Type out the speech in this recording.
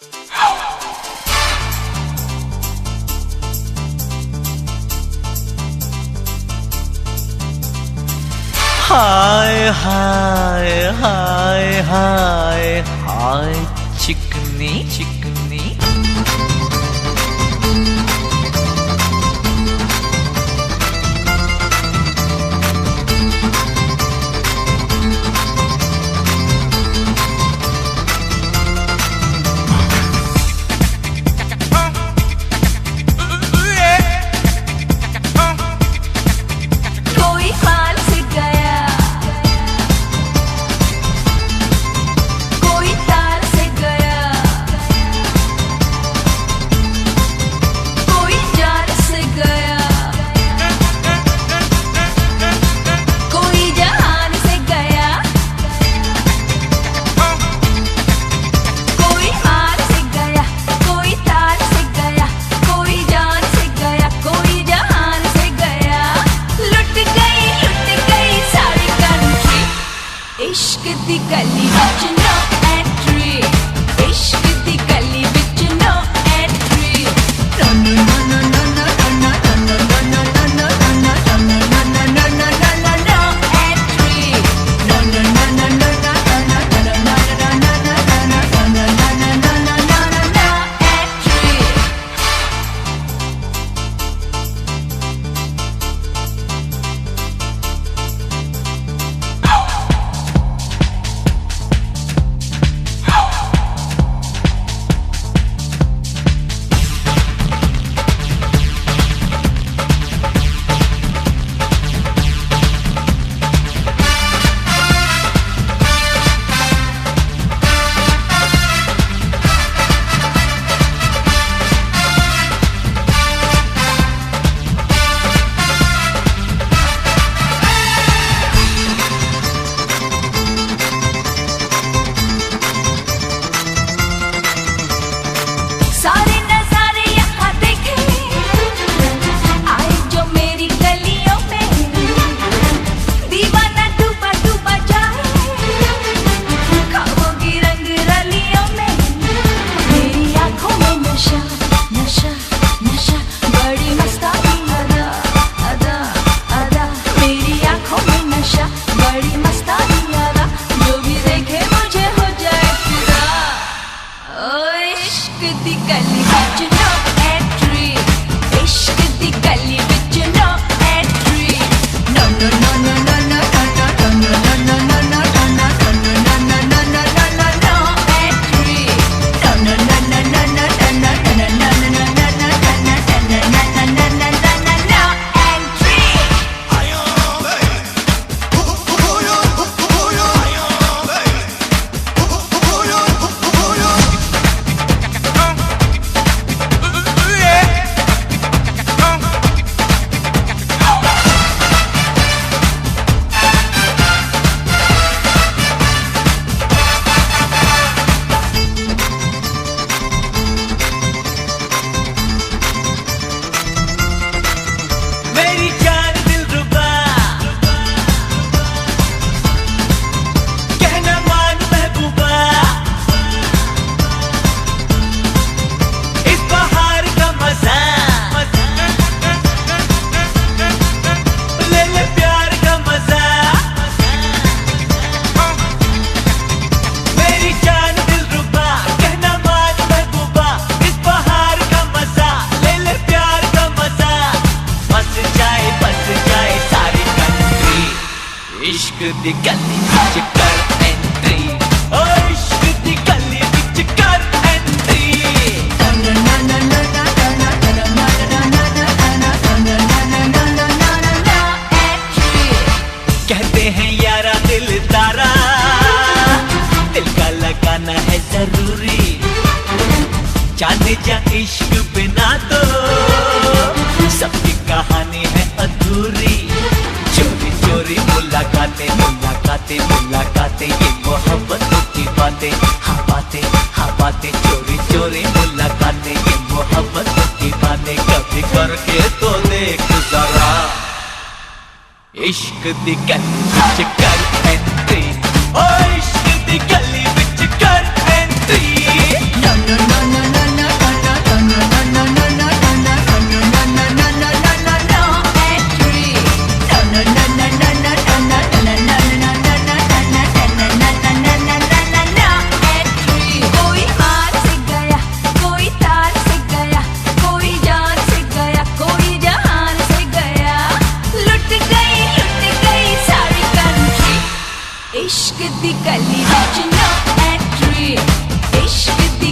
हाय हाय हाय हाय हाय चिकनी चिकनी। इश्क दी गली विच नो एंट्री, इश्क दी गली विच no entry. No no no no no no no no no no no no no no no entry. No no no no no no no no no entry. सारे नजारे यहाँ देखे आए जो मेरी गलियों में, दीवाना डूबा डूबा जाए खाओगी रंग रलियों में। मेरी आंखों में नशा नशा नशा, बड़ी मस्तानी अदा अदा अदा। मेरी आंखों में नशा बड़ी मस्तानी अदा, जो भी देखे मुझे हो जाए फिदा। ओ इश्क दी गली विच नो एंट्री, इश्क दी गली विच no entry. No no no no no no no no no no no no entry. No no no no no no no no entry. मेरी जान दिलरुबा कहना मान महबूबा, इस बहार का मजा ले ले प्यार का मजा। मेरी जान दिलरुबा कहना मान महबूबा, इस बहार का मजा ले ले प्यार का मजा। बस जाए सारी कंट्री, इश्क दी गली विच कर एंट्री। ओ इश्क दी गली विच कर एंट्री। कहते हैं यारा दिलदारा, दिल का लगाना है जरूरी। जाने जा इश्क बिना तो सबकी कहानी है अधूरी। चोरी चोरी मुलाकातें मुलाकातें मुलाकातें, ये मोहब्बतों की बातें, हाँ बातें। चोरी चोरी मुलाकातें, ये मोहब्बतों की बातें। कभी करके तो देख जरा, इश्क दी गली विच कर एंट्री। ओ इश्क दी गली विच कर एंट्री। No no no इश्क दी गली विच नो एंट्री, इश्क दी